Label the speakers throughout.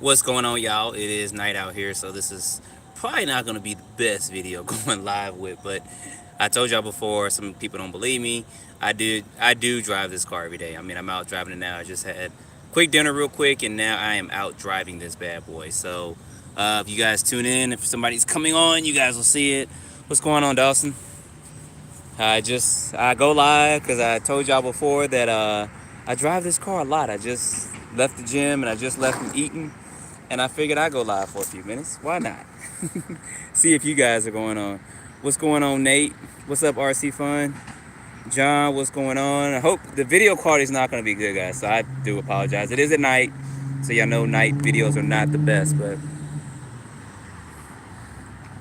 Speaker 1: What's going on, y'all? It is night out here, so this is probably not going to be the best video going live with, but I told y'all before, some people don't believe me. I do drive this car every day. I mean, I'm out driving it now. I just had quick dinner real quick, and now I am out driving this bad boy. So if you guys tune in, if somebody's coming on, you guys will see it. What's going on, Dawson? I go live because I told y'all before that I drive this car a lot. I just left the gym and I just left from eating, and I figured I'd go live for a few minutes. Why not? See if you guys are going on. What's going on, Nate? What's up, RC Fun? John, what's going on? I hope the video quality is not going to be good, guys, so I do apologize. It is at night, so y'all know night videos are not the best, but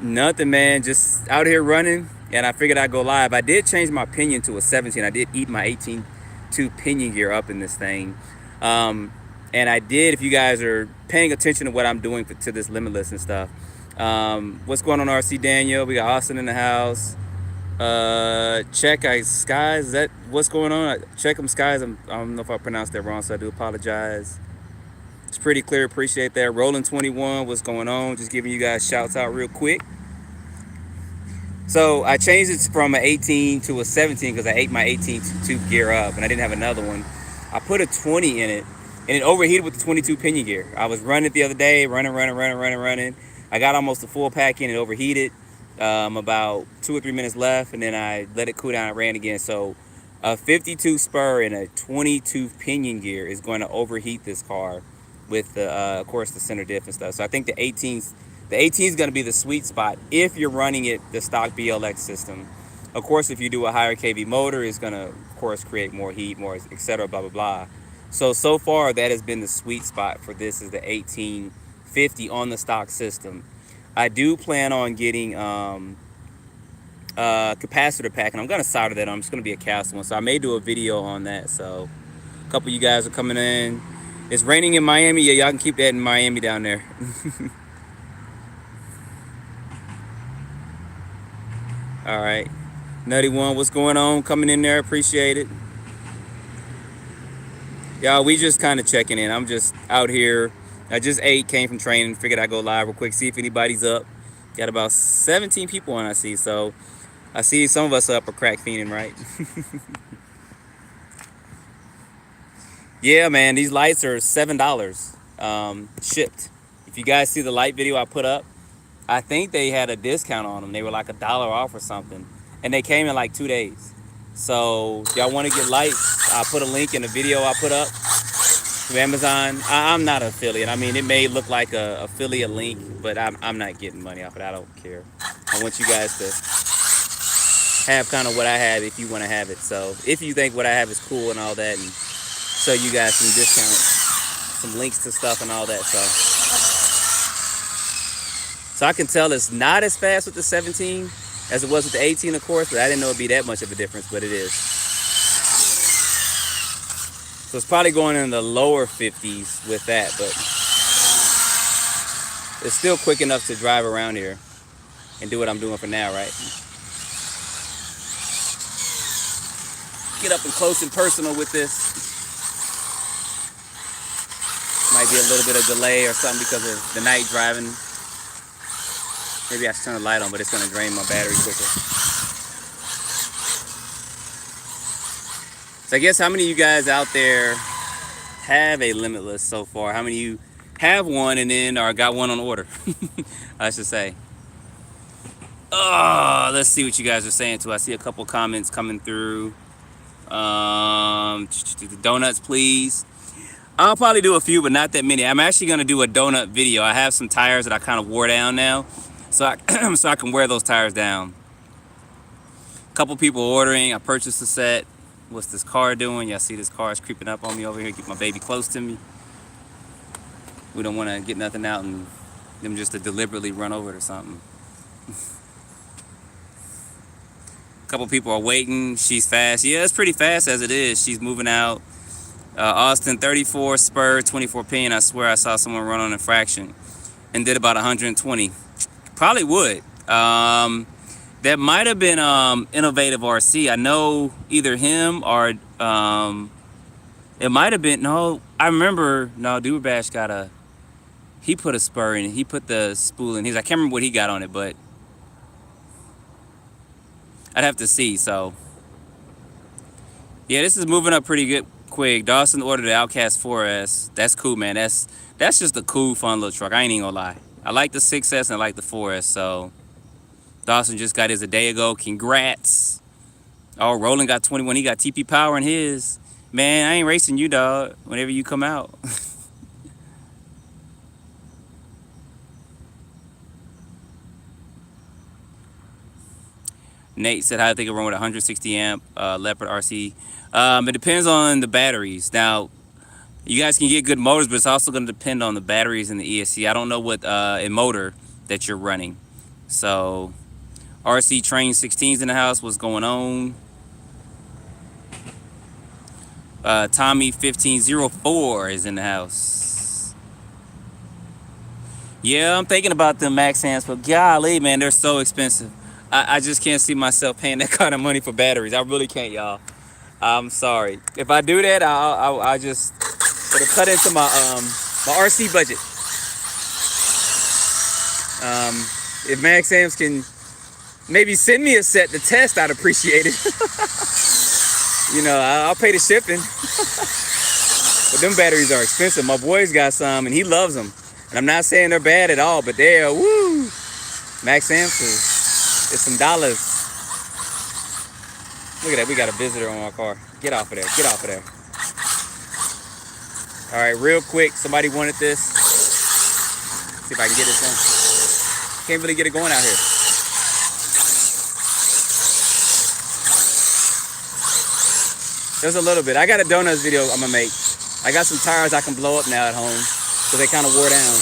Speaker 1: nothing, man. Just out here running, and I figured I'd go live. I did change my pinion to a 17. I did eat my 18.2 pinion gear up in this thing. And I did, if you guys are paying attention to what I'm doing to this Limitless and stuff. What's going on, RC Daniel? We got Austin in the house. Check Skies. Is that what's going on? Check 'em Skies. I don't know if I pronounced that wrong, so I do apologize. It's pretty clear. Appreciate that. Rolling 21. What's going on? Just giving you guys shouts out real quick. So I changed it from an 18 to a 17 because I ate my 18 gear up and I didn't have another one. I put a 20 in it and it overheated with the 22 pinion gear. I was running it the other day, running. I got almost a full pack in, it overheated. About 2 or 3 minutes left, and then I let it cool down and ran again. So a 52 spur and a 22 pinion gear is going to overheat this car with the, of course, the center diff and stuff. So I think the 18 is going to be the sweet spot if you're running it the stock BLX system. Of course, if you do a higher kV motor, it's going to, of course, create more heat, more etc. Blah blah blah. So far that has been the sweet spot for this is the 1850 on the stock system. I do plan on getting capacitor pack, and I'm gonna solder that on. It's gonna be a cast one, so I may do a video on that. So a couple of you guys are coming in. It's raining in Miami. Yeah, y'all can keep that in Miami down there. All right, Nutty One, what's going on? Coming in there, appreciate it. Y'all, we just kind of checking in. I'm just out here. I just ate, came from training, figured I'd go live real quick, see if anybody's up. Got about 17 people on, I see. So I see some of us up are crack fiending, right? Yeah, man, these lights are $7 shipped. If you guys see the light video I put up, I think they had a discount on them. They were like $1 off or something. And they came in like 2 days. So if y'all want to get lights, I'll put a link in the video I put up to Amazon. I'm not an affiliate. I mean, it may look like a affiliate link, but I'm not getting money off it. I don't care. I want you guys to have kind of what I have if you want to have it. So if you think what I have is cool and all that, and show you guys some discounts, some links to stuff and all that. So I can tell it's not as fast with the 17 as it was with the 18, of course, but I didn't know it'd be that much of a difference, but it is. So it's probably going in the lower 50s with that, but it's still quick enough to drive around here and do what I'm doing for now, right? Get up and close and personal with this. Might be a little bit of delay or something because of the night driving. Maybe I should turn the light on, but it's going to drain my battery quicker. So I guess how many of you guys out there have a Limitless so far? How many of you have one and then or got one on order? I should say. Oh, let's see what you guys are saying too. I see a couple comments coming through. The donuts, please. I'll probably do a few, but not that many. I'm actually going to do a donut video. I have some tires that I kind of wore down now, so I can wear those tires down. A couple people ordering. I purchased a set. What's this car doing? Y'all see this car is creeping up on me over here. Get my baby close to me. We don't want to get nothing out and them just to deliberately run over it or something. A couple people are waiting. She's fast. Yeah, it's pretty fast as it is. She's moving out. Austin, 34 spur, 24 pin. I swear I saw someone run on infraction and did about 120. Probably would. That might have been Innovative RC. I know either him or it might have been, no, I remember, no, Duberbash got a, He put a spur in it. He put the spool in his. I can't remember what he got on it, but I'd have to see. So yeah, this is moving up pretty good quick. Dawson ordered the Outcast 4S. That's cool, man. That's just a cool, fun little truck. I ain't even gonna lie. I like the 6S and I like the 4S. So Dawson just got his a day ago. Congrats. Oh, Roland got 21. He got TP Power in his. Man, I ain't racing you, dog. Whenever you come out. Nate said, how do they run with a 160 amp Leopard RC? It depends on the batteries. Now, you guys can get good motors, but it's also going to depend on the batteries and the ESC. I don't know what motor that you're running. So, RC Train 16's in the house. What's going on? Tommy 1504 is in the house. Yeah, I'm thinking about them Max Hands, but golly, man, they're so expensive. I just can't see myself paying that kind of money for batteries. I really can't, y'all. I'm sorry. If I do that, I'll just it'll cut into my my RC budget. If Max Sam's can maybe send me a set to test, I'd appreciate it. You know, I'll pay the shipping. But them batteries are expensive. My boy's got some, and he loves them. And I'm not saying they're bad at all, but they're woo. Max Sam's is some dollars. Look at that, we got a visitor on our car. Get off of there, get off of there. All right, real quick, somebody wanted this. See if I can get this one. Can't really get it going out here. There's a little bit. I got a donuts video I'm gonna make. I got some tires I can blow up now at home, so they kind of wore down.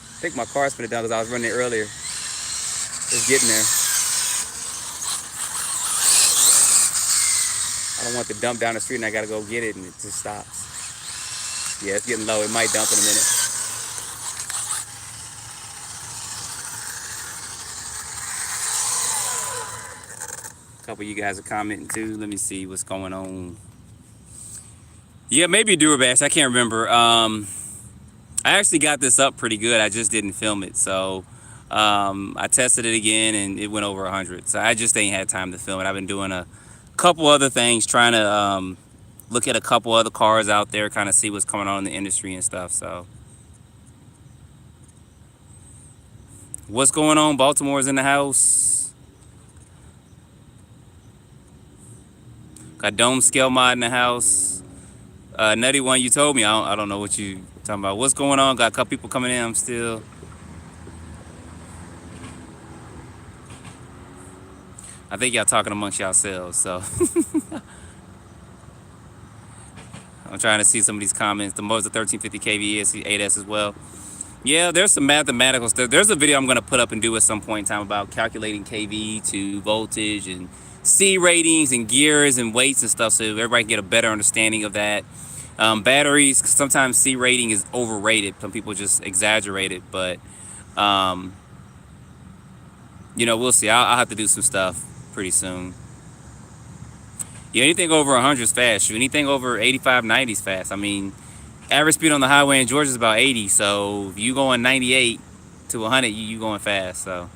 Speaker 1: I think my car spin it down because I was running it earlier. It's getting there. I don't want to dump down the street and I gotta go get it and it just stops. Yeah, it's getting low. It might dump in a minute. A couple of you guys are commenting too. Let me see what's going on. Yeah, maybe a Durabash. I can't remember. I actually got this up pretty good. I just didn't film it. So I tested it again and it went over 100. So I just ain't had time to film it. I've been doing a couple other things, trying to look at a couple other cars out there, kind of see what's going on in the industry and stuff. So what's going on? Baltimore's in the house. Got Dome Scale Mod in the house. Nutty One, you told me. I don't know what you talking about. What's going on? Got a couple people coming in. I'm still. I think y'all talking amongst yourselves. So I'm trying to see some of these comments. The Mo's the 1350 kV ESC 8S as well. Yeah, there's some mathematical stuff. There's a video I'm going to put up and do at some point in time about calculating kV to voltage and C ratings and gears and weights and stuff, so everybody can get a better understanding of that. Batteries, sometimes C rating is overrated. Some people just exaggerate it, but you know, we'll see. I'll have to do some stuff pretty soon. Yeah, anything over 100 is fast. Anything over 85, 90 is fast. I mean, average speed on the highway in Georgia is about 80, so if you going 98 to 100, you going fast. So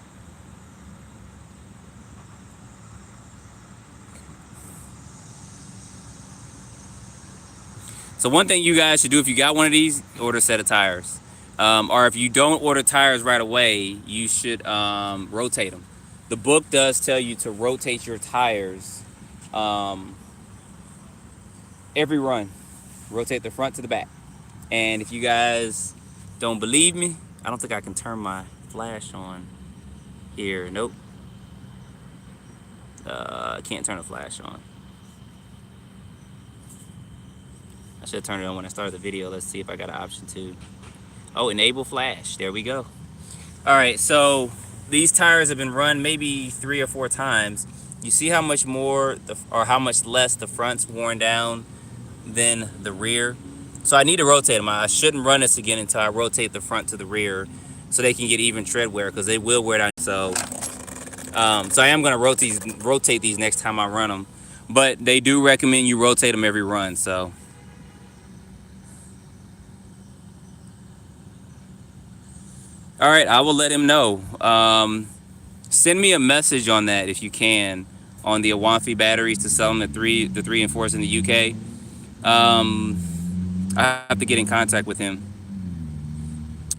Speaker 1: one thing you guys should do if you got one of these, order a set of tires. Or if you don't order tires right away, you should rotate them. The book does tell you to rotate your tires every run. Rotate the front to the back. And if you guys don't believe me, I don't think I can turn my flash on here. Nope. I can't turn the flash on. I should have turned it on when I started the video. Let's see if I got an option to. Oh, enable flash. There we go. All right, so these tires have been run maybe 3 or 4 times. You see how much more or how much less the front's worn down than the rear. So I need to rotate them. I shouldn't run this again until I rotate the front to the rear so they can get even tread wear, because they will wear down. So I am going to rotate these next time I run them. But they do recommend you rotate them every run. So All right, I will let him know. Send me a message on that if you can, on the Awanfi batteries to sell them, the 3 and 4s in the UK. I have to get in contact with him.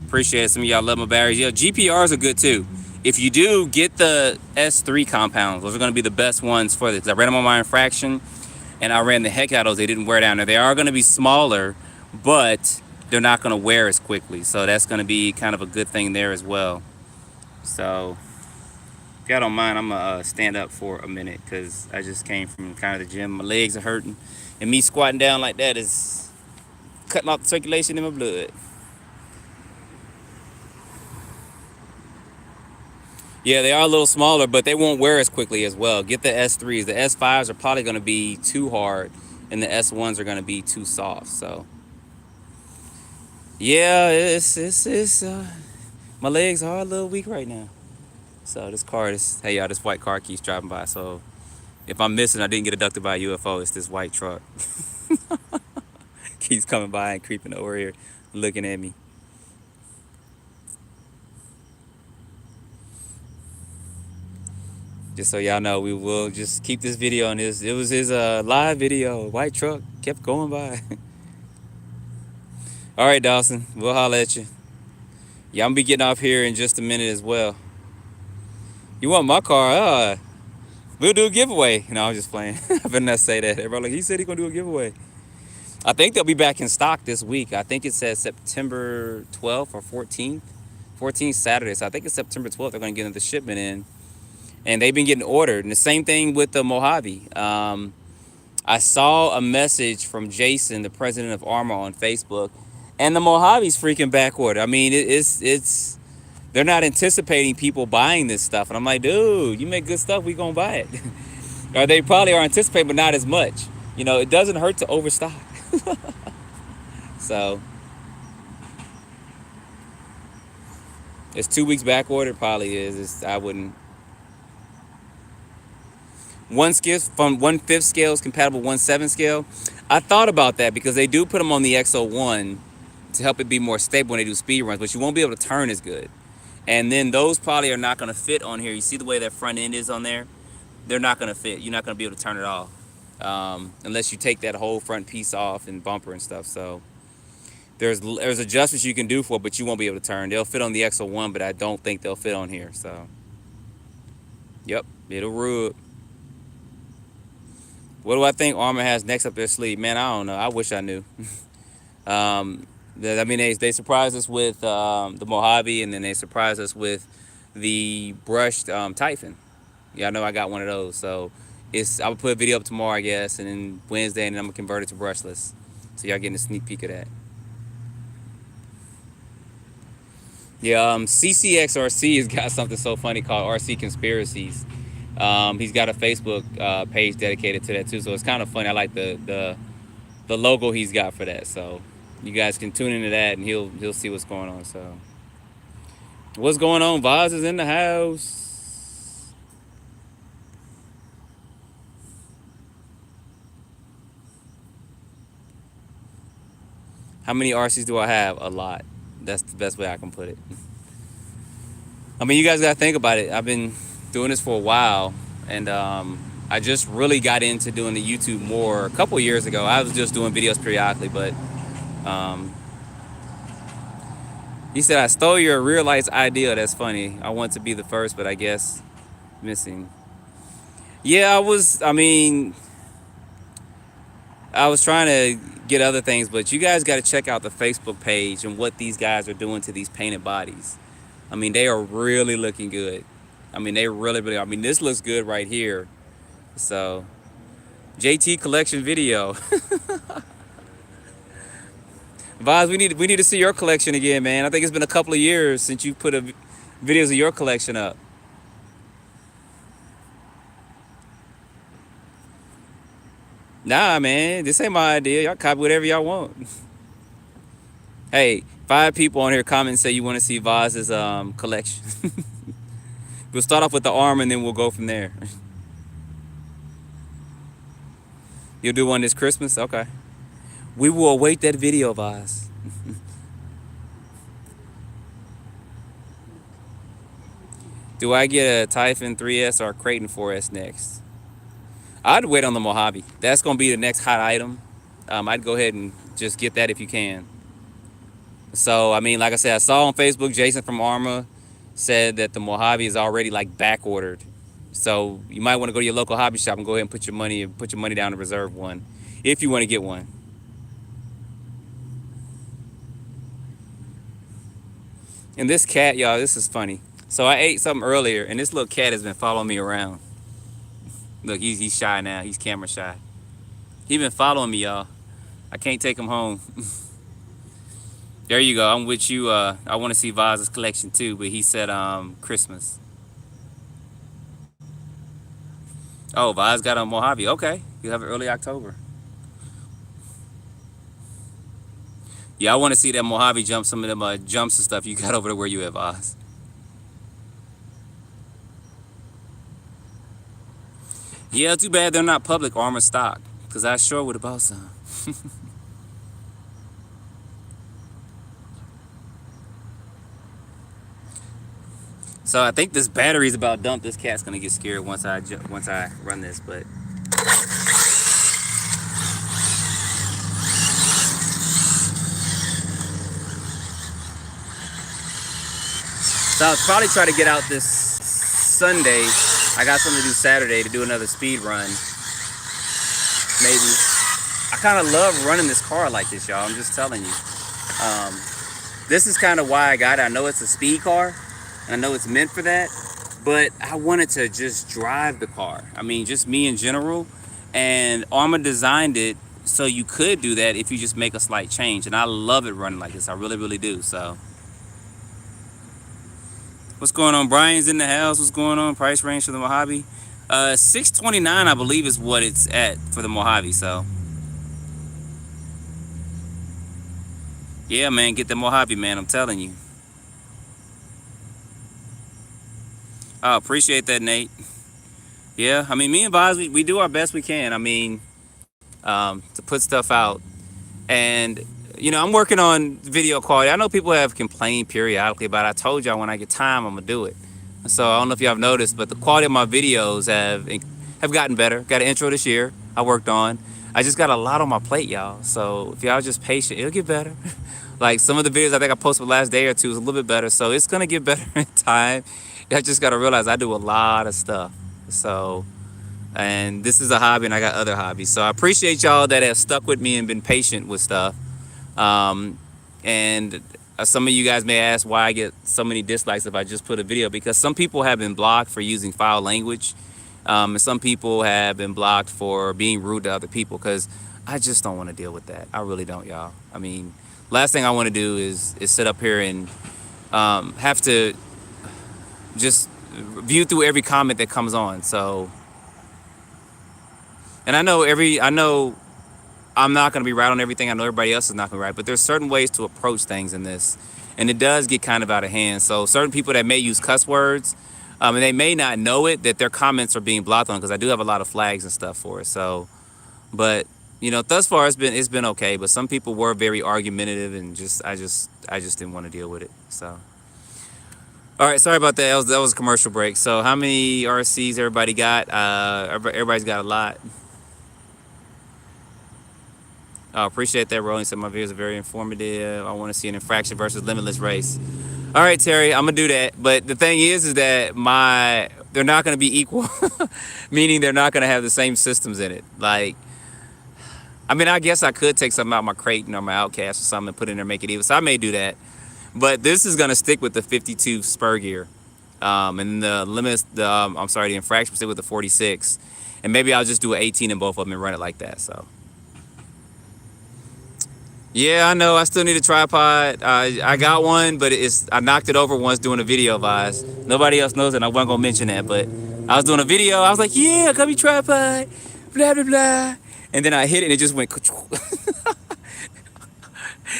Speaker 1: Appreciate it. Some of y'all love my batteries. Yeah, GPRs are good too. If you do, get the S3 compounds. Those are going to be the best ones for this. I ran them on my infraction, and I ran the heck out of those. They didn't wear down. Now, they are going to be smaller, but they're not going to wear as quickly. So that's going to be kind of a good thing there as well. So if y'all don't mind, I'm going to stand up for a minute because I just came from kind of the gym. My legs are hurting, and me squatting down like that is cutting off the circulation in my blood. Yeah, they are a little smaller, but they won't wear as quickly as well. Get the S3s. The S5s are probably going to be too hard, and the S1s are going to be too soft. So, yeah, my legs are a little weak right now. So hey y'all, this white car keeps driving by. So if I'm missing, I didn't get abducted by a UFO. It's this white truck. Keeps coming by and creeping over here, looking at me. Just so y'all know, we will just keep this video on this. It was his live video. White truck kept going by. All right, Dawson, we'll holler at you. Yeah, I'm gonna be getting off here in just a minute as well. You want my car? We'll do a giveaway. No, I'm just playing. I better not say that. Everybody like, he said he's gonna do a giveaway. I think they'll be back in stock this week. I think it says September 12th or 14th. 14th Saturday. So I think it's September 12th. They're gonna get the shipment in. And they've been getting ordered. And the same thing with the Mojave. I saw a message from Jason, the president of Arrma, on Facebook, and the Mojave's freaking back ordered. I mean, it's they're not anticipating people buying this stuff. And I'm like, dude, you make good stuff, we gonna buy it. Or they probably are anticipating, but not as much. You know, it doesn't hurt to overstock. So it's 2 weeks back ordered, probably is. I wouldn't. 1/5 scale is compatible with 1/7 scale. I thought about that because they do put them on the XO1 to help it be more stable when they do speed runs, but you won't be able to turn as good. And then those probably are not going to fit on here. You see the way that front end is on there? They're not going to fit. You're not going to be able to turn it off unless you take that whole front piece off and bumper and stuff. So there's adjustments you can do for it, but you won't be able to turn. They'll fit on the XO1, but I don't think they'll fit on here. So, yep, it'll rub. What do I think Arrma has next up their sleeve? Man, I don't know. I wish I knew. I mean, they surprised us with the Mojave, and then they surprised us with the brushed Typhon. Yeah, I know I got one of those. So I'll put a video up tomorrow, I guess, and then Wednesday, and then I'm going to convert it to brushless. So y'all getting a sneak peek of that. Yeah, CCXRC has got something so funny called RC Conspiracies. He's got a Facebook page dedicated to that too, so it's kind of funny. I like the logo he's got for that. So you guys can tune into that, and he'll see what's going on. So what's going on? Vaz is in the house. How many RCs do I have? A lot. That's the best way I can put it. I mean, you guys gotta think about it. I've been doing this for a while, and I just really got into doing the YouTube more a couple years ago. I was just doing videos periodically, but he said I stole your real life idea. That's funny. I want to be the first, but I guess missing. Yeah, I was trying to get other things, but you guys got to check out the Facebook page and what these guys are doing to these painted bodies. I mean, they are really looking good. I mean, they really, I mean, this looks good right here. So, Jaytee collection video. Vaz, we need to see your collection again, man. I think it's been a couple of years since you put videos of your collection up. Nah, man, this ain't my idea. Y'all copy whatever y'all want. Hey, 5 people on here comment and say you want to see Vaz's collection. We'll start off with the Arrma and then we'll go from there. You'll do one this Christmas? Okay. We will await that video, Vaz. Do I get a Typhon 3S or a Creighton 4S next? I'd wait on the Mojave. That's going to be the next hot item. I'd go ahead and just get that if you can. So, I mean, like I said, I saw on Facebook, Jason from Arrma said that the Mojave is already like back ordered. So you might want to go to your local hobby shop and go ahead and put your money down to reserve one if you want to get one. And this cat, y'all, this is funny. So I ate something earlier, and this little cat has been following me around. Look, he's shy now. He's camera shy. He's been following me, y'all. I can't take him home. There you go. I'm with you. I want to see Vaz's collection too, but he said Christmas. Oh, Vaz got a Mojave. Okay, you have it early October. Yeah, I want to see that Mojave jump some of them jumps and stuff you got over there where you have Vaz. Yeah, too bad they're not public Arrma stock, because I sure would have bought some. So I think this battery's about dumped. This cat's gonna get scared once I run this, but. So I'll probably try to get out this Sunday. I got something to do Saturday to do another speed run. Maybe. I kind of love running this car like this, y'all. I'm just telling you. This is kind of why I got it. I know it's a speed car, and I know it's meant for that, but I wanted to just drive the car. I mean, just me in general. And Arrma designed it so you could do that if you just make a slight change. And I love it running like this. I really, really do. So. What's going on? Brian's in the house. What's going on? Price range for the Mojave? $629, I believe, is what it's at for the Mojave. So, yeah, man, get the Mojave, man. I'm telling you. I appreciate that, Nate. Yeah, I mean, me and Boz, we do our best we can. I mean, to put stuff out. And, you know, I'm working on video quality. I know people have complained periodically about it. I told y'all when I get time, I'm going to do it. So I don't know if y'all have noticed, but the quality of my videos have gotten better. Got an intro this year I worked on. I just got a lot on my plate, y'all. So if y'all just patient, it'll get better. Like some of the videos I think I posted the last day or two is a little bit better. So it's going to get better in time. I just got to realize I do a lot of stuff. So, and this is a hobby and I got other hobbies. So I appreciate y'all that have stuck with me and been patient with stuff. And some of you guys may ask why I get so many dislikes if I just put a video, because some people have been blocked for using foul language. And some people have been blocked for being rude to other people, because I just don't want to deal with that. I really don't, y'all. I mean, last thing I want to do is sit up here and have to just view through every comment that comes on. So, and I know I'm not going to be right on everything. I know everybody else is not going to be right, but there's certain ways to approach things in this, and it does get kind of out of hand. So certain people that may use cuss words, and they may not know it, that their comments are being blocked on, because I do have a lot of flags and stuff for it. So, but you know, thus far it's been okay. But some people were very argumentative, and I just didn't want to deal with it. So, all right, sorry about that. That was a commercial break. So, how many RCs everybody got? Everybody's got a lot. I appreciate that, Rolling. Said my videos are very informative. I want to see an infraction versus limitless race. All right, Terry, I'm gonna do that. But the thing is that they're not gonna be equal, meaning they're not gonna have the same systems in it. Like, I mean, I guess I could take something out of my Creighton or my Outcast or something and put it in there and make it even. So I may do that. But this is gonna stick with the 52 spur gear, and the limits. The infraction stick with the 46, and maybe I'll just do an 18 in both of them and run it like that. So. Yeah, I know. I still need a tripod. I got one, but I knocked it over once doing a video of ours. Nobody else knows it, and I wasn't gonna mention that, but I was doing a video. I was like, "Yeah, got me tripod, blah blah blah," and then I hit it, and it just went.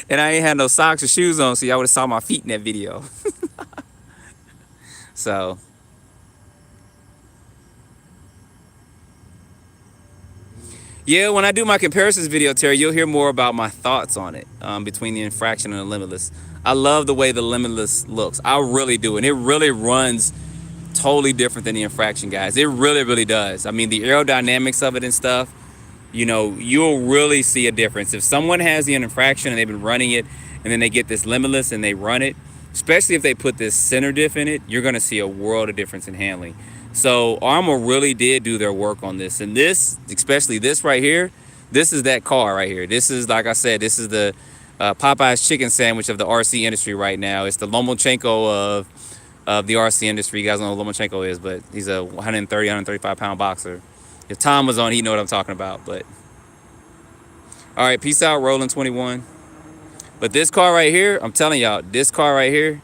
Speaker 1: And I ain't had no socks or shoes on, so y'all would have saw my feet in that video. So. Yeah, when I do my comparisons video, Terry, you'll hear more about my thoughts on it, between the infraction and the limitless. I love the way the limitless looks. I really do, and it really runs totally different than the infraction, guys. It really, really does. I mean, the aerodynamics of it and stuff, you know, you'll really see a difference. If someone has the infraction and they've been running it, and then they get this Limitless and they run it, especially if they put this center diff in it, you're going to see a world of difference in handling. So Arrma really did do their work on this. And this, especially this right here, this is that car right here. This is, like I said, this is the Popeye's chicken sandwich of the RC industry right now. It's the Lomachenko of the RC industry. You guys know what Lomachenko is, but he's a 130, 135 pound boxer. If Tom was on, he'd know what I'm talking about. But all right, peace out, Rolling 21. But this car right here, I'm telling y'all, this car right here,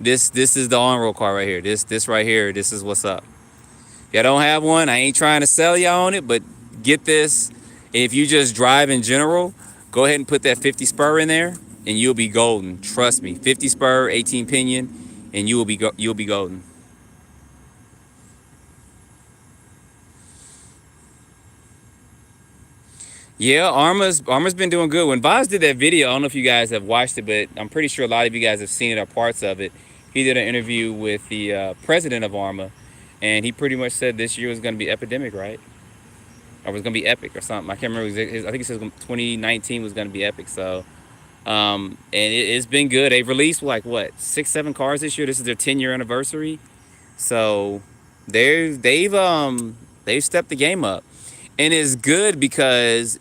Speaker 1: this is the on-road car right here. This right here, this is what's up. If y'all don't have one, I ain't trying to sell y'all on it, but get this. If you just drive in general, go ahead and put that 50 spur in there, and you'll be golden. Trust me, 50 spur, 18 pinion, and you'll be golden. Yeah, Arrma's been doing good. When Vaz did that video, I don't know if you guys have watched it, but I'm pretty sure a lot of you guys have seen it or parts of it. He did an interview with the president of Arrma, and he pretty much said this year was going to be epidemic, right? Or was going to be epic or something. I can't remember. I think he said 2019 was going to be epic. So, and it's been good. They've released like what 6, 7 cars this year. This is their 10-year anniversary. So they've stepped the game up. And it's good because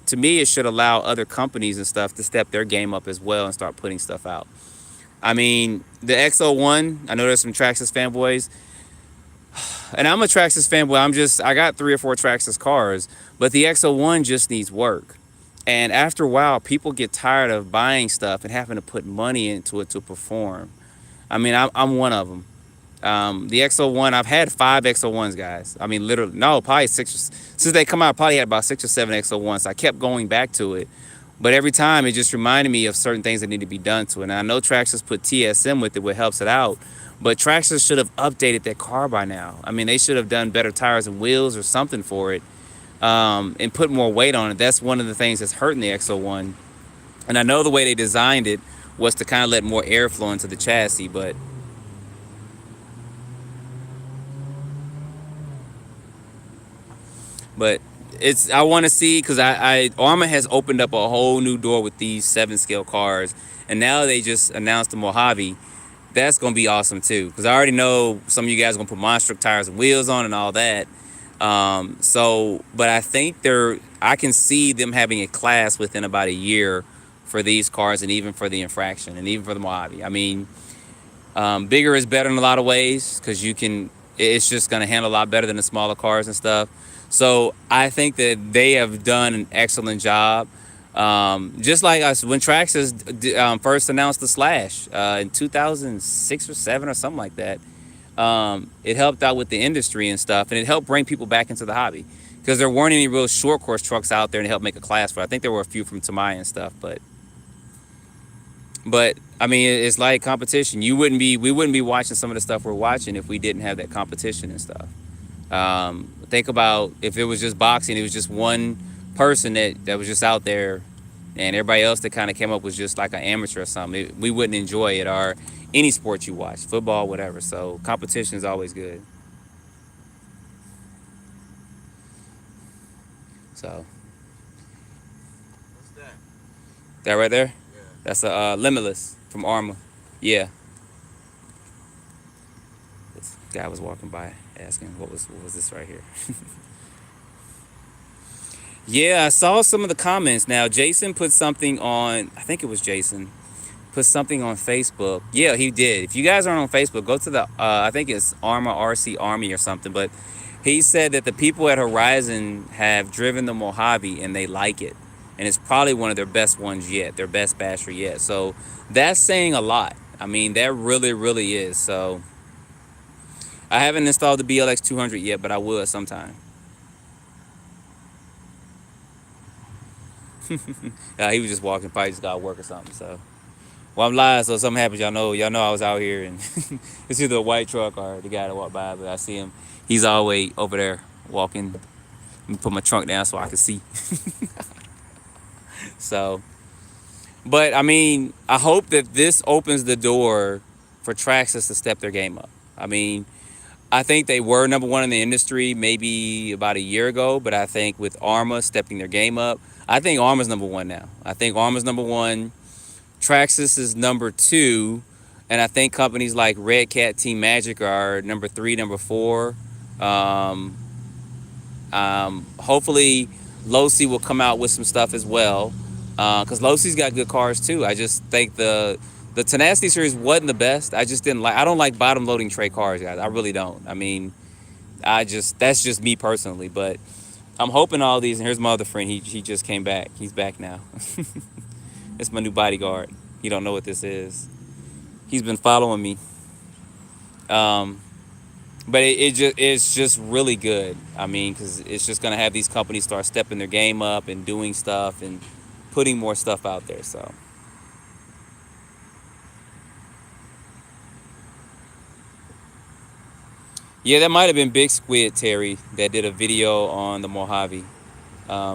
Speaker 1: to me, it should allow other companies and stuff to step their game up as well and start putting stuff out. I mean, the X01, I know there's some Traxxas fanboys. And I'm a Traxxas fanboy. I got 3 or 4 Traxxas cars, but the X01 just needs work. And after a while, people get tired of buying stuff and having to put money into it to perform. I mean, I'm one of them. The X01, I've had 5 X01s, guys. I mean, literally, no, probably 6. Since they come out, I probably had about 6 or 7 X01s. I kept going back to it. But every time, it just reminded me of certain things that need to be done to it. And I know Traxxas put TSM with it, what helps it out. But Traxxas should have updated that car by now. I mean, they should have done better tires and wheels or something for it, and put more weight on it. That's one of the things that's hurting the X01. And I know the way they designed it was to kind of let more airflow into the chassis, but I want to see, because Arrma has opened up a whole new door with these 7-scale cars, and now they just announced the Mojave. That's gonna be awesome too, because I already know some of you guys are gonna put Monstruck tires and wheels on and all that. But I think I can see them having a class within about a year for these cars, and even for the infraction, and even for the Mojave. I mean, bigger is better in a lot of ways, because it's just gonna handle a lot better than the smaller cars and stuff. So I think that they have done an excellent job. Just like us, when Traxxas first announced the Slash in 2006 or 7 or something like that, it helped out with the industry and stuff, and it helped bring people back into the hobby, because there weren't any real short course trucks out there to help make a class for it. I think there were a few from Tamaya and stuff, but I mean, it's like competition. We wouldn't be watching some of the stuff we're watching if we didn't have that competition and stuff. Think about if it was just boxing, it was just one person that was just out there, and everybody else that kind of came up was just like an amateur or something. We wouldn't enjoy it, or any sport you watch, football, whatever. So competition is always good. So
Speaker 2: What's that?
Speaker 1: that right there,
Speaker 2: Yeah.
Speaker 1: that's a Limitless from Arrma. Yeah, this guy was walking by asking what was this right here. Yeah, I saw some of the comments. Now, Jason put something on, I think it was Jason, put something on Facebook. Yeah, he did. If you guys aren't on Facebook, go to the, I think it's Arrma RC Army or something, but he said that the people at Horizon have driven the Mojave and they like it. And it's probably one of their best ones yet, their best basher yet. So that's saying a lot. I mean, that really, really is. So I haven't installed the BLX 200 yet, but I will sometime. He was just walking, probably just got work or something. So, well, I'm live, so if something happens, y'all know I was out here, and it's either a white truck or the guy that walked by. But I see him; he's all the way over there walking. Let me put my trunk down so I can see. So, but I mean, I hope that this opens the door for Traxxas to step their game up. I mean, I think they were number one in the industry maybe about a year ago, but I think with Arrma stepping their game up, I think Arrma's number one now. I think Arrma's number one. Traxxas is number two, and I think companies like Red Cat Team Magic are number three, number four. Um, Hopefully, Losi will come out with some stuff as well, because Losi's got good cars too. I just think the Tenacity series wasn't the best. I just didn't like. I don't like bottom loading tray cars, guys. I really don't. I mean, that's just me personally. But I'm hoping all these. And here's my other friend. He just came back. He's back now. It's my new bodyguard. He don't know what this is. He's been following me. Um, but it's just really good. I mean, because it's just gonna have these companies start stepping their game up and doing stuff and putting more stuff out there. So yeah, that might have been Big Squid Terry that did a video on the Mojave.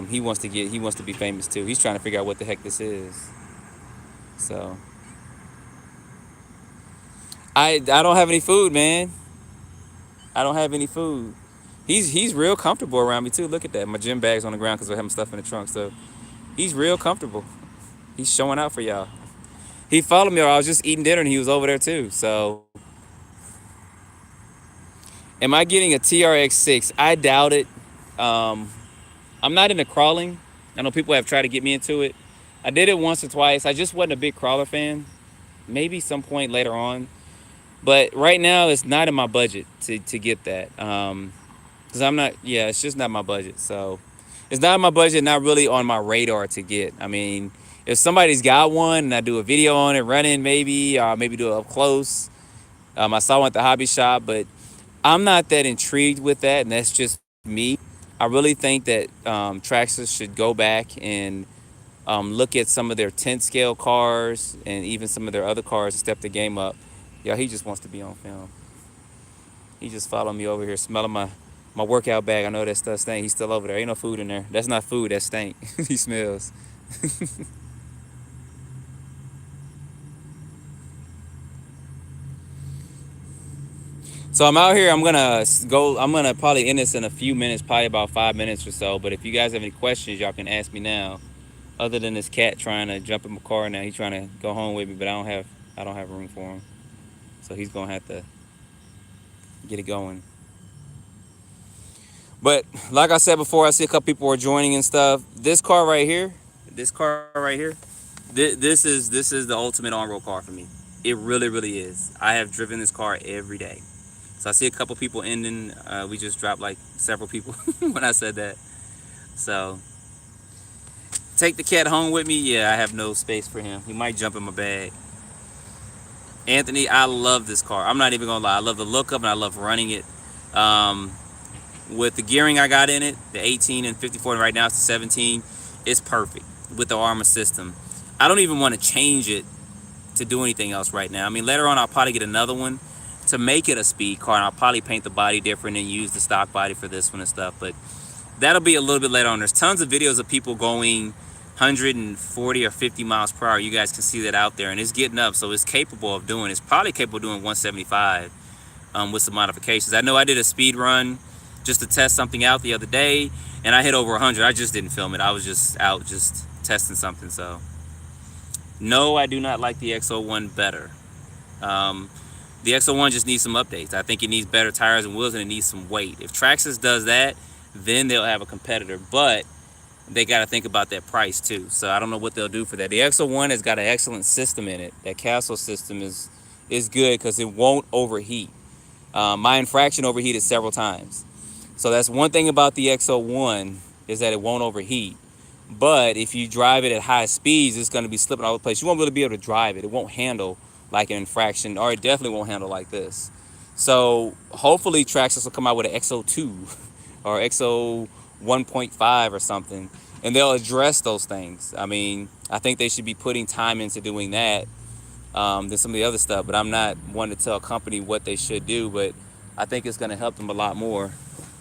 Speaker 1: He wants to be famous too. He's trying to figure out what the heck this is. So I don't have any food, man. I don't have any food. He's real comfortable around me too. Look at that. My gym bag's on the ground because we're having stuff in the trunk. So he's real comfortable. He's showing out for y'all. He followed me. Or I was just eating dinner and he was over there too. So am I getting a TRX6? I doubt it. Um, I'm not into crawling. I know people have tried to get me into it. I did it once or twice. I just wasn't a big crawler fan. Maybe some point later on. But right now, it's not in my budget to get that. Because I'm not, yeah, it's just not my budget. So it's not in my budget, not really on my radar to get. I mean, if somebody's got one and I do a video on it, running maybe, maybe do it up close. I saw one at the hobby shop, but I'm not that intrigued with that, and that's just me. I really think that Traxxas should go back and look at some of their 10 scale cars and even some of their other cars and step the game up. Yo, he just wants to be on film. He just followed me over here, smelling my workout bag. I know that stuff stink. He's still over there. Ain't no food in there. That's not food. That's stank. He smells. So I'm out here. I'm gonna go. I'm gonna probably end this in a few minutes, probably about 5 minutes or so. But if you guys have any questions, y'all can ask me now. Other than this cat trying to jump in my car now, he's trying to go home with me, but I don't have room for him. So he's gonna have to get it going. But like I said before, I see a couple people are joining and stuff. This car right here, this is the ultimate on-road car for me. It really, really is. I have driven this car every day. So I see a couple people ending. We just dropped like several people when I said that. So take the cat home with me. Yeah, I have no space for him. He might jump in my bag. Anthony, I love this car. I'm not even gonna lie. I love the look of it. And I love running it. Um, with the gearing I got in it, the 18 and 54, and right now it's the 17. It's perfect with the Arrma system. I don't even want to change it to do anything else right now. I mean, later on I'll probably get another one to make it a speed car, and I'll probably paint the body different and use the stock body for this one and stuff. But that'll be a little bit later on. There's tons of videos of people going 140 or 50 miles per hour. You guys can see that out there, and it's getting up, so it's capable of doing. It's probably capable of doing 175 with some modifications. I know I did a speed run just to test something out the other day, and I hit over 100. I just didn't film it. I was just out just testing something. So no, I do not like the X01 better. The X01 just needs some updates. I think it needs better tires and wheels, and it needs some weight. If Traxxas does that, then they'll have a competitor. But they got to think about that price too. So I don't know what they'll do for that. The X01 has got an excellent system in it. That Castle system is good because it won't overheat. My infraction overheated several times. So that's one thing about the X01 is that it won't overheat. But if you drive it at high speeds, it's going to be slipping all over the place. You won't really be able to drive it. It won't handle like an infraction, or it definitely won't handle like this. So hopefully Traxxas will come out with an XO2 or XO 1.5 or something, and they'll address those things. I mean, I think they should be putting time into doing that than some of the other stuff, but I'm not one to tell a company what they should do, but I think it's going to help them a lot more.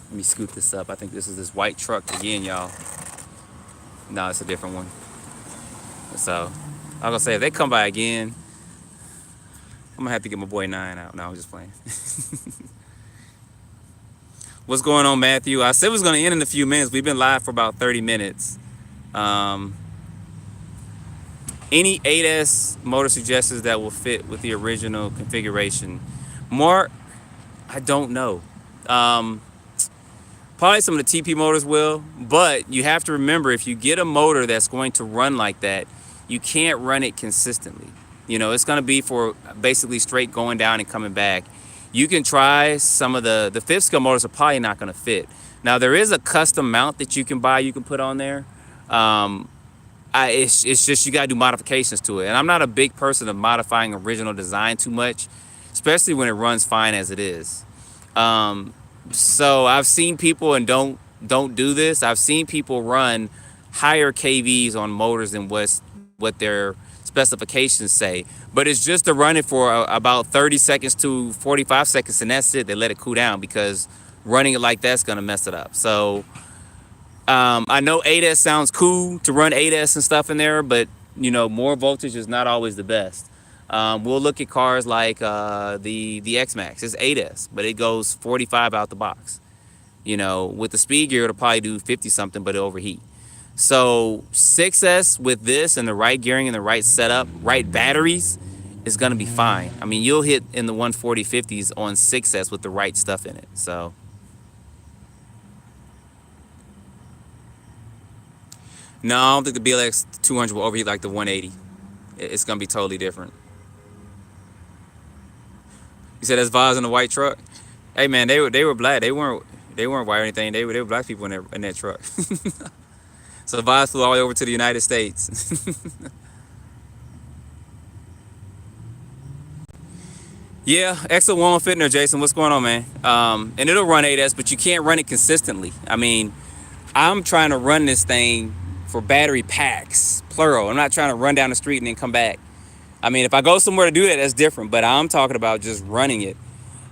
Speaker 1: Let me scoot this up. I think this is this white truck again, y'all. No, it's a different one. So I'm going to say, if they come by again, I'm going to have to get my boy 9 out. No, I'm just playing. What's going on, Matthew? I said it was going to end in a few minutes. We've been live for about 30 minutes. Um, any 8S motor suggestions that will fit with the original configuration? Mark, I don't know. Um, Probably some of the TP motors will, but you have to remember, if you get a motor that's going to run like that, you can't run it consistently. You know, it's going to be for basically straight going down and coming back. You can try some of the fifth scale motors are probably not going to fit. Now, there is a custom mount that you can buy, you can put on there. It's just you got to do modifications to it. And I'm not a big person of modifying original design too much, especially when it runs fine as it is. So I've seen people, and don't do this. I've seen people run higher KVs on motors than what their specifications say, but it's just to run it for about 30 seconds to 45 seconds, and that's it. They let it cool down, because running it like that's gonna mess it up. So I know 8S sounds cool to run 8S and stuff in there, but you know, more voltage is not always the best. We'll look at cars like the X-Max. It's 8S, but it goes 45 out the box. You know, with the speed gear, it'll probably do 50 something, but it'll overheat. So 6S with this and the right gearing and the right setup, right batteries, is gonna be fine. I mean, you'll hit in the 140, 50s on 6S with the right stuff in it. So no, I don't think the BLX 200 will overheat like the 180. It's gonna be totally different. You said that's Vaz in the white truck. Hey man, they were black. They weren't white or anything. They were black people in that truck. So Vaz flew all the way over to the United States. Yeah, Exo won't fit in there, Jason. What's going on, man? And it'll run 8S, but you can't run it consistently. I mean, I'm trying to run this thing for battery packs, plural. I'm not trying to run down the street and then come back. I mean, if I go somewhere to do that, that's different. But I'm talking about just running it.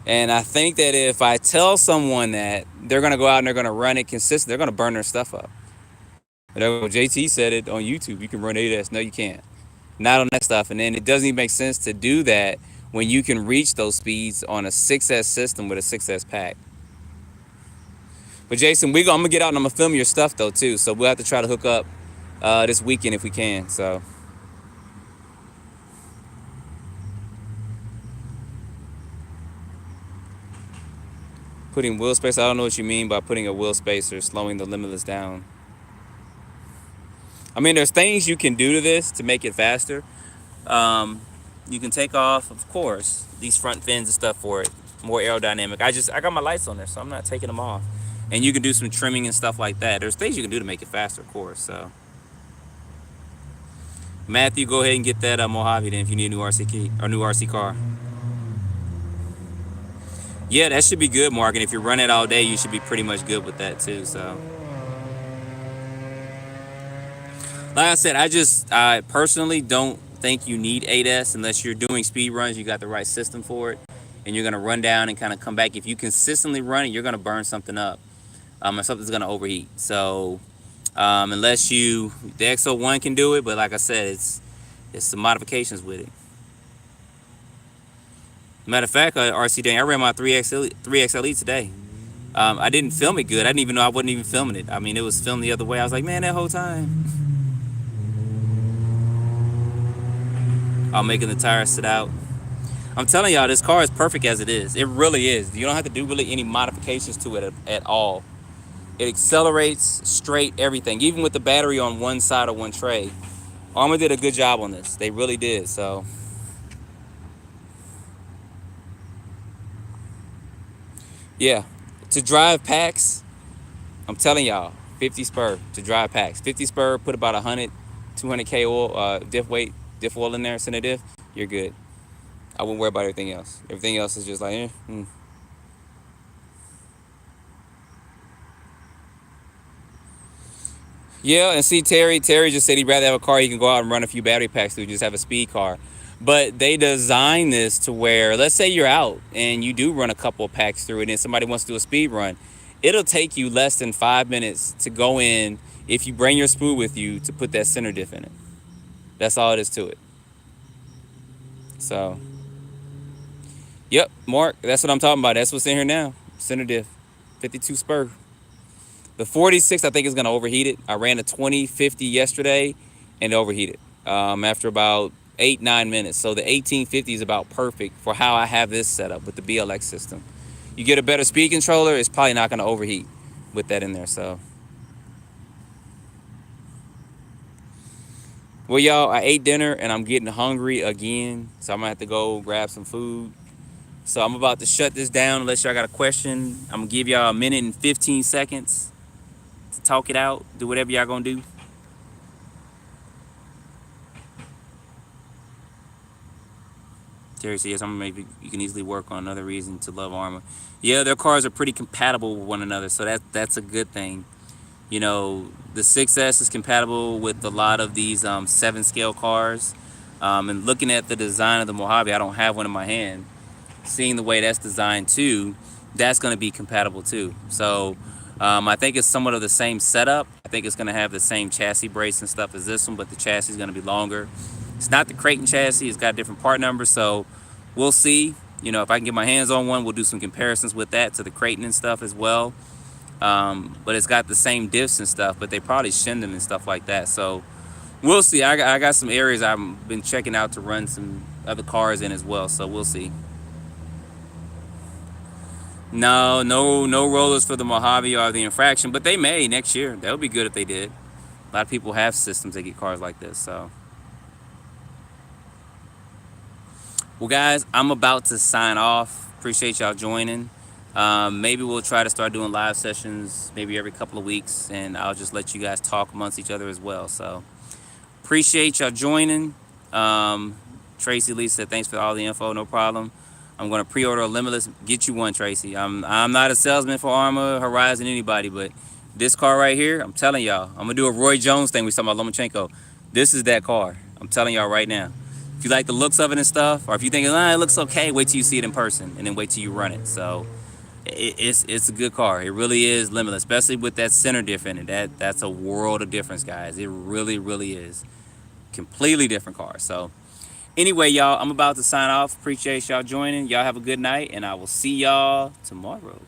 Speaker 1: And I think that if I tell someone that they're going to go out and they're going to run it consistent, they're going to burn their stuff up. But Jaytee said it on YouTube. You can run 8S. No, you can't. Not on that stuff. And then it doesn't even make sense to do that when you can reach those speeds on a 6S system with a 6S pack. But Jason, I'm going to get out and I'm going to film your stuff, though, too. So we'll have to try to hook up this weekend if we can. So putting wheel spacer, I don't know what you mean by putting a wheel spacer, slowing the Limitless down. I mean, there's things you can do to this to make it faster. You can take off, of course, these front fins and stuff for it, more aerodynamic. I got my lights on there, so I'm not taking them off. And you can do some trimming and stuff like that. There's things you can do to make it faster, of course. So Matthew, go ahead and get that Mojave then if you need a new RC key or new RC car. Yeah, that should be good, Mark. And if you run it all day, you should be pretty much good with that too. So like I said, I personally don't think you need 8S unless you're doing speed runs. You got the right system for it, and you're gonna run down and kind of come back. If you consistently run it, you're gonna burn something up, and something's gonna overheat. So unless the XO1 can do it, but like I said, it's some modifications with it. Matter of fact, RC Dang, I ran my 3XLE today. I didn't film it good. I didn't even know I wasn't even filming it. I mean, it was filmed the other way. I was like, man, that whole time. I'm making the tires sit out. I'm telling y'all, this car is perfect as it is. It really is. You don't have to do really any modifications to it at all. It accelerates straight everything, even with the battery on one side of one tray. Arrma did a good job on this. They really did. So yeah, to drive packs, I'm telling y'all, 50 spur to drive packs. 50 spur, put about 100, 200K oil, diff oil in there, center diff, you're good. I wouldn't worry about everything else. Everything else is just like, Yeah, and see, Terry just said he'd rather have a car he can go out and run a few battery packs through, just have a speed car. But they design this to where, let's say you're out and you do run a couple of packs through it and somebody wants to do a speed run. It'll take you less than 5 minutes to go in, if you bring your spool with you, to put that center diff in it. That's all it is to it. So, yep, Mark, that's what I'm talking about. That's what's in here now, center diff. 52 spur. The 46, I think, is going to overheat it. I ran a 2050 yesterday and overheated after about 8-9 minutes. So the 1850 is about perfect for how I have this set up with the BLX system. You get a better speed controller, it's probably not going to overheat with that in there. So, well, y'all, I ate dinner and I'm getting hungry again. So I'm going to have to go grab some food. So I'm about to shut this down unless y'all got a question. I'm going to give y'all a minute and 15 seconds to talk it out. Do whatever y'all going to do. Terry says, yes, maybe you can easily work on another reason to love Arrma. Yeah, their cars are pretty compatible with one another, so that's a good thing. You know, the 6S is compatible with a lot of these 7-scale cars. And looking at the design of the Mojave, I don't have one in my hand. Seeing the way that's designed too, that's going to be compatible too. So I think it's somewhat of the same setup. I think it's going to have the same chassis brace and stuff as this one, but the chassis is going to be longer. It's not the Creighton chassis. It's got different part numbers, so we'll see. You know, if I can get my hands on one, we'll do some comparisons with that to the Creighton and stuff as well. But it's got the same diffs and stuff, but they probably shinned them and stuff like that. So we'll see. I got some areas I've been checking out to run some other cars in as well, so we'll see. No rollers for the Mojave or the Infraction, but they may next year. That would be good if they did. A lot of people have systems that get cars like this, so. Well, guys, I'm about to sign off. Appreciate y'all joining. Maybe we'll try to start doing live sessions maybe every couple of weeks, and I'll just let you guys talk amongst each other as well. So appreciate y'all joining. Tracy Lee said thanks for all the info, no problem. I'm going to pre-order a Limitless. Get you one, Tracy. I'm not a salesman for Arrma, Horizon, anybody, but this car right here, I'm telling y'all, I'm going to do a Roy Jones thing. We talking about Lomachenko. This is that car. I'm telling y'all right now. If you like the looks of it and stuff, or if you think it looks okay, wait till you see it in person, and then wait till you run it. So it's a good car. It really is Limitless, especially with that center diff in it. That's a world of difference, guys. It really, really is. Completely different car. So anyway, y'all, I'm about to sign off. Appreciate y'all joining. Y'all have a good night, and I will see y'all tomorrow.